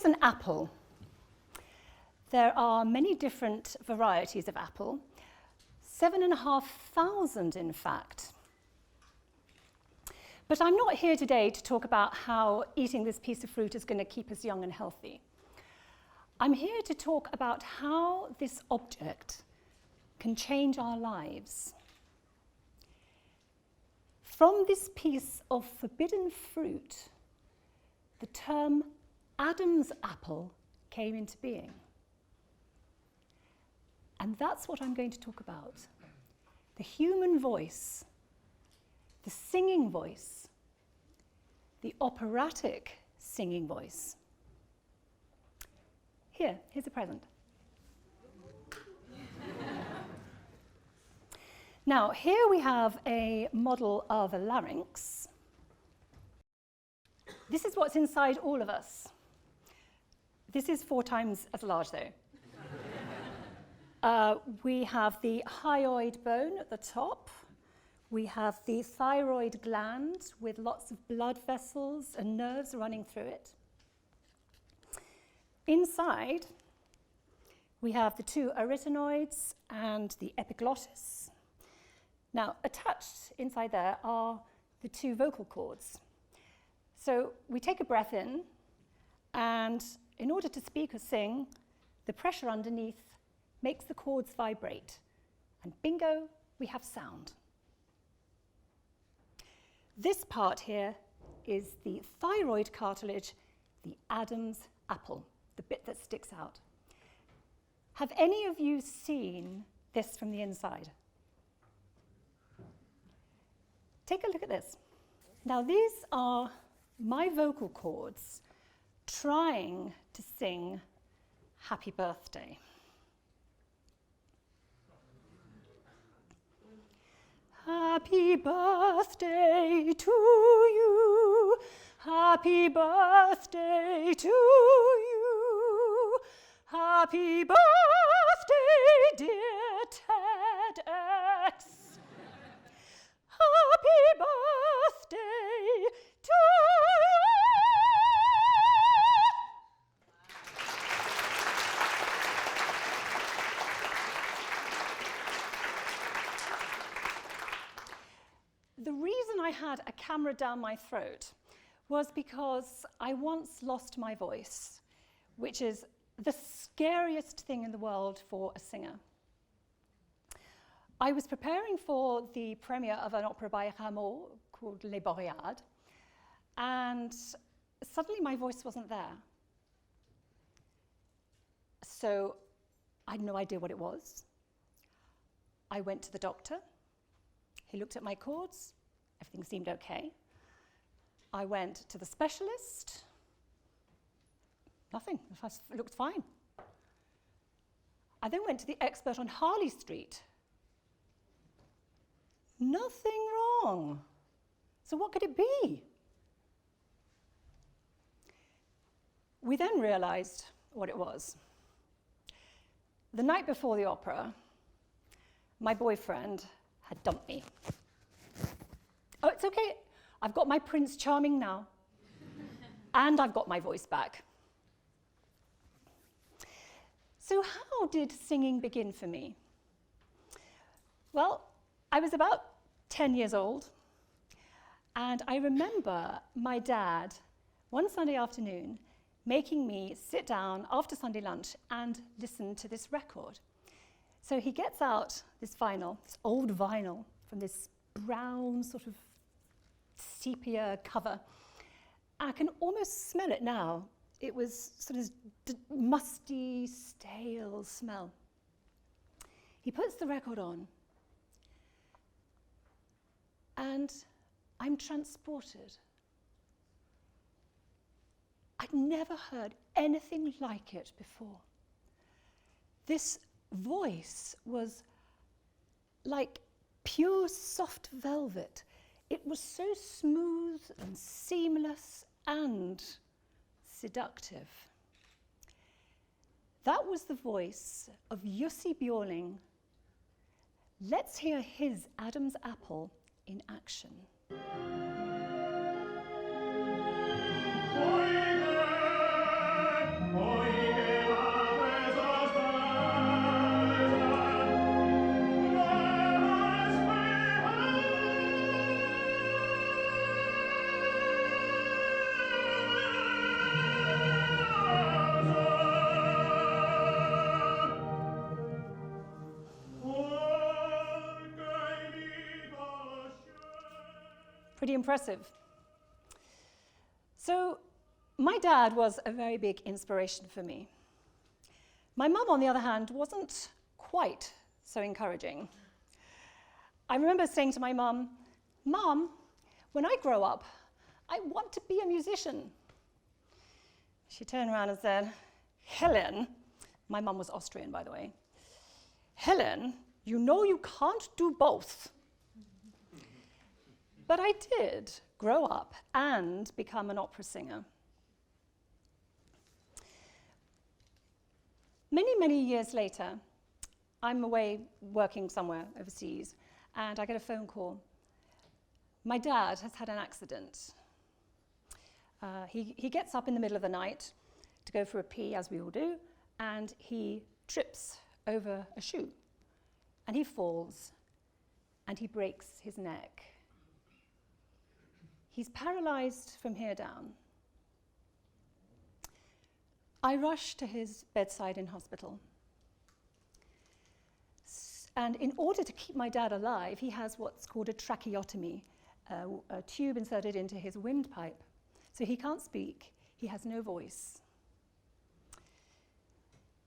is an apple. There are many different varieties of apple, 7,500 in fact. But I'm not here today to talk about how eating this piece of fruit is going to keep us young and healthy. I'm here to talk about how this object can change our lives. From this piece of forbidden fruit, the term Adam's apple came into being. And that's what I'm going to talk about. The human voice, the singing voice, the operatic singing voice. Here's a present. Now, here we have a model of a larynx. This is what's inside all of us. This is 4 times as large, though. We have the hyoid bone at the top. We have the thyroid gland with lots of blood vessels and nerves running through it. Inside, we have the 2 arytenoids and the epiglottis. Now, attached inside there are the 2 vocal cords. So we take a breath in, and in order to speak or sing, the pressure underneath makes the cords vibrate. And bingo, we have sound. This part here is the thyroid cartilage, the Adam's apple, the bit that sticks out. Have any of you seen this from the inside? Take a look at this. Now, these are my vocal cords trying to sing Happy Birthday. Happy birthday to you. Happy birthday to you. Happy birthday, dear TEDx. Happy birthday to you. The reason I had a camera down my throat was because I once lost my voice, which is the scariest thing in the world for a singer. I was preparing for the premiere of an opera by Rameau called Les Boréades, and suddenly my voice wasn't there. So I had no idea what it was. I went to the doctor. He looked at my cords. Everything seemed okay. I went to the specialist. Nothing. It looked fine. I then went to the expert on Harley Street. Nothing wrong. So what could it be? We then realized what it was. The night before the opera, my boyfriend had dumped me. Oh, it's okay. I've got my Prince Charming now. And I've got my voice back. So how did singing begin for me? Well, I was about 10 years old, and I remember my dad, one Sunday afternoon, making me sit down after Sunday lunch and listen to this record. So he gets out this vinyl, this old vinyl from this brown sort of sepia cover. I can almost smell it now. It was sort of musty, stale smell. He puts the record on, and I'm transported. I'd never heard anything like it before. This voice was like pure soft velvet. It was so smooth and seamless and seductive. That was the voice of Jussi Björling. Let's hear his Adam's apple in action. pretty impressive. So my dad was a very big inspiration for me. My mum, on the other hand, wasn't quite so encouraging. I remember saying to my mum, "Mum, when I grow up, I want to be a musician." She turned around and said, "Helen," my mum was Austrian, by the way, "Helen, you know you can't do both." But I did grow up and become an opera singer. Many, many years later, I'm away working somewhere overseas, and I get a phone call. My dad has had an accident. He gets up in the middle of the night to go for a pee, as we all do, and he trips over a shoe, and he falls, and he breaks his neck. He's paralyzed from here down. I rush to his bedside in hospital. And in order to keep my dad alive, he has what's called a tracheotomy, a tube inserted into his windpipe. So he can't speak, he has no voice.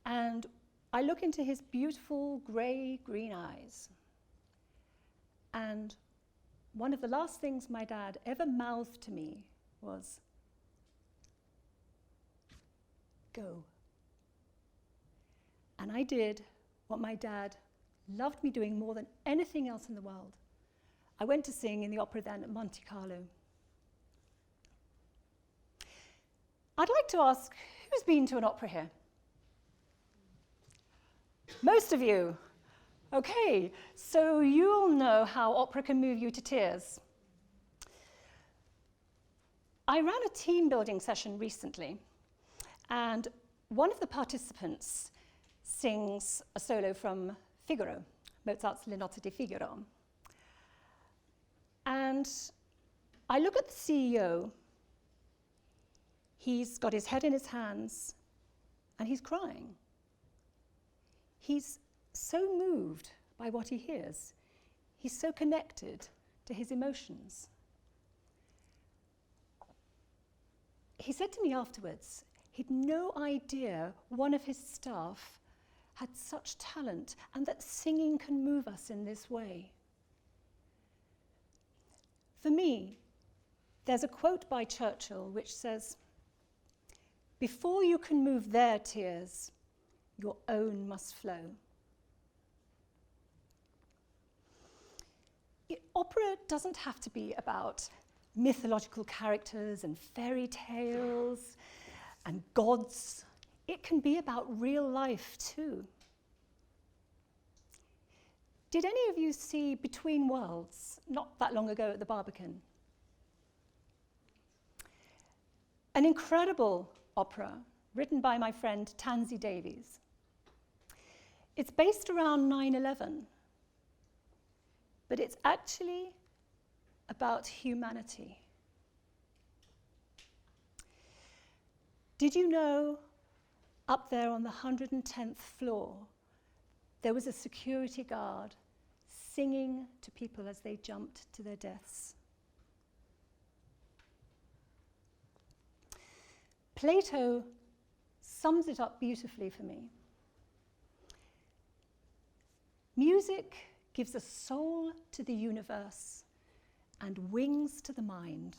And I look into his beautiful grey-green eyes, and one of the last things my dad ever mouthed to me was, "Go." And I did what my dad loved me doing more than anything else in the world. I went to sing in the opera then at Monte Carlo. I'd like to ask, who's been to an opera here? Most of you. Okay, so you'll know how opera can move you to tears. I ran a team building session recently, and one of the participants sings a solo from Figaro, Mozart's Le Nozze di Figaro. And I look at the CEO. He's got his head in his hands, and he's crying. He's so moved by what he hears. He's so connected to his emotions. He said to me afterwards, he'd no idea one of his staff had such talent and that singing can move us in this way. For me, there's a quote by Churchill which says, "Before you can move their tears, your own must flow." Opera doesn't have to be about mythological characters and fairy tales and gods. It can be about real life too. Did any of you see Between Worlds not that long ago at the Barbican? An incredible opera written by my friend Tansy Davies. It's based around 9/11, but it's actually about humanity. Did you know up there on the 110th floor, there was a security guard singing to people as they jumped to their deaths? Plato sums it up beautifully for me. Music gives a soul to the universe and wings to the mind.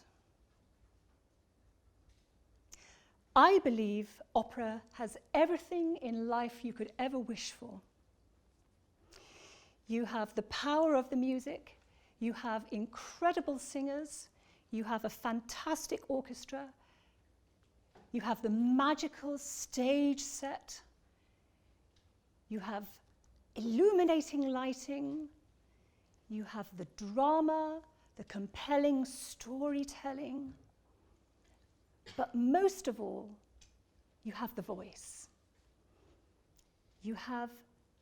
I believe opera has everything in life you could ever wish for. You have the power of the music, you have incredible singers, you have a fantastic orchestra, you have the magical stage set, you have illuminating lighting, you have the drama, the compelling storytelling, but most of all, you have the voice. You have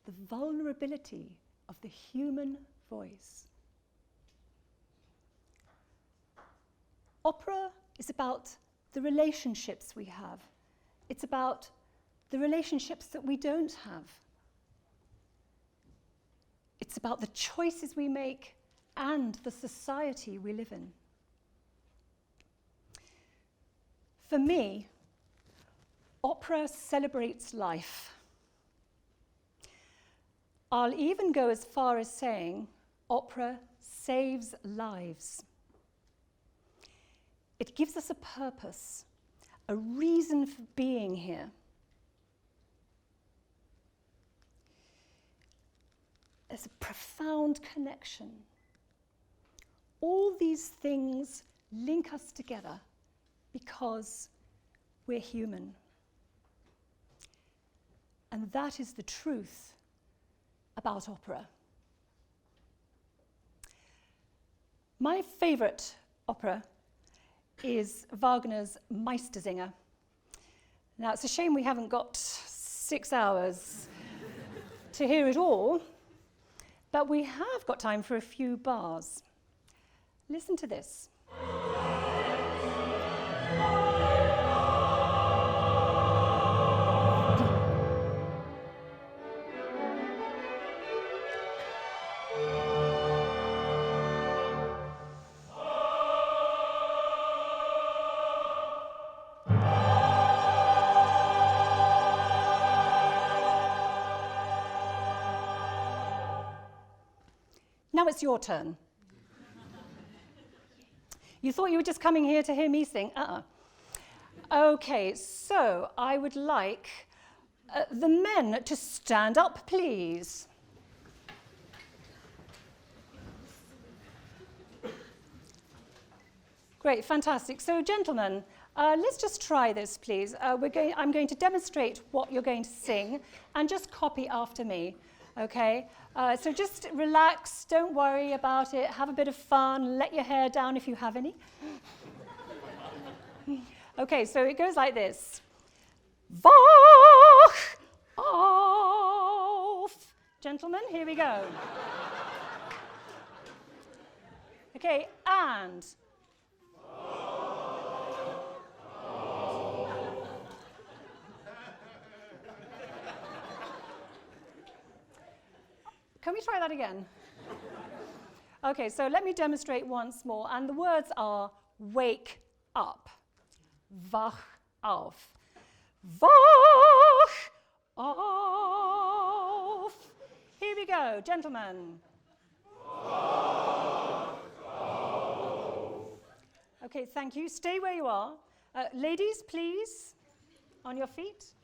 the vulnerability of the human voice. Opera is about the relationships we have. It's about the relationships that we don't have. It's about the choices we make and the society we live in. For me, opera celebrates life. I'll even go as far as saying opera saves lives. It gives us a purpose, a reason for being here. There's a profound connection. All these things link us together because we're human. And that is the truth about opera. My favorite opera is Wagner's Meistersinger. Now, it's a shame we haven't got 6 hours to hear it all, but we have got time for a few bars. Listen to this. Now it's your turn. You thought you were just coming here to hear me sing? Okay, so I would like the men to stand up, please. Great, fantastic. So, gentlemen, let's just try this, please. I'm going to demonstrate what you're going to sing, and just copy after me, okay? So just relax, don't worry about it, have a bit of fun, let your hair down if you have any. Okay, so it goes like this. Wach auf. Gentlemen, here we go. Okay, and. Can we try that again? Okay, so let me demonstrate once more. And the words are wake up. Wach auf. Wach auf. Here we go, gentlemen. Wach auf. Okay, thank you. Stay where you are. Ladies, please, on your feet.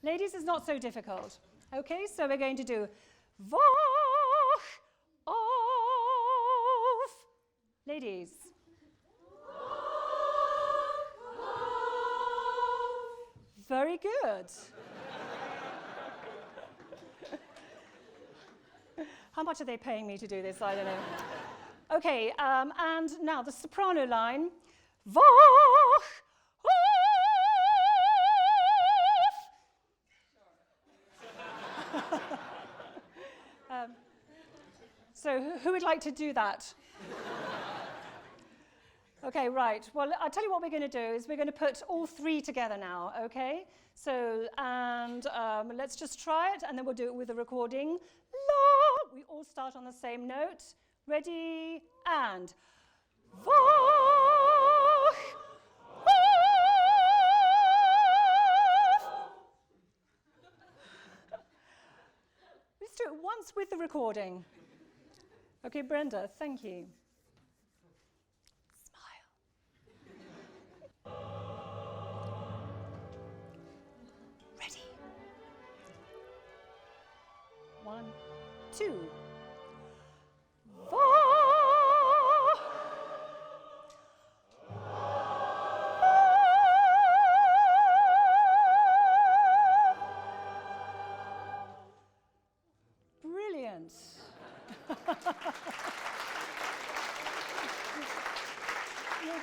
Ladies, it's not so difficult. Okay, so we're going to do Wach auf. Ladies. Wach auf. Very good. How much are they paying me to do this? I don't know. Okay, and now the soprano line. Wach. So who would like to do that? Okay, right. Well, I'll tell you what we're going to do is we're going to put all three together now, okay? So, and let's just try it, and then we'll do it with a recording. La! We all start on the same note. Ready, and. Wach auf. Let's do it once with the recording. Okay, Brenda, thank you. Smile. 1, 2. Brilliant.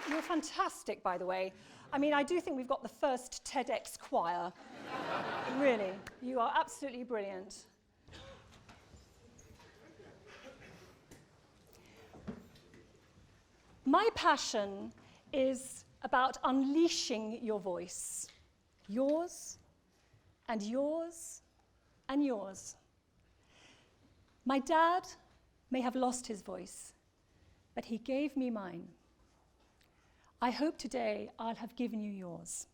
You're fantastic, by the way. I mean, I do think we've got the first TEDx choir. Really, you are absolutely brilliant. My passion is about unleashing your voice. Yours, and yours, and yours. My dad may have lost his voice, but he gave me mine. I hope today I'll have given you yours.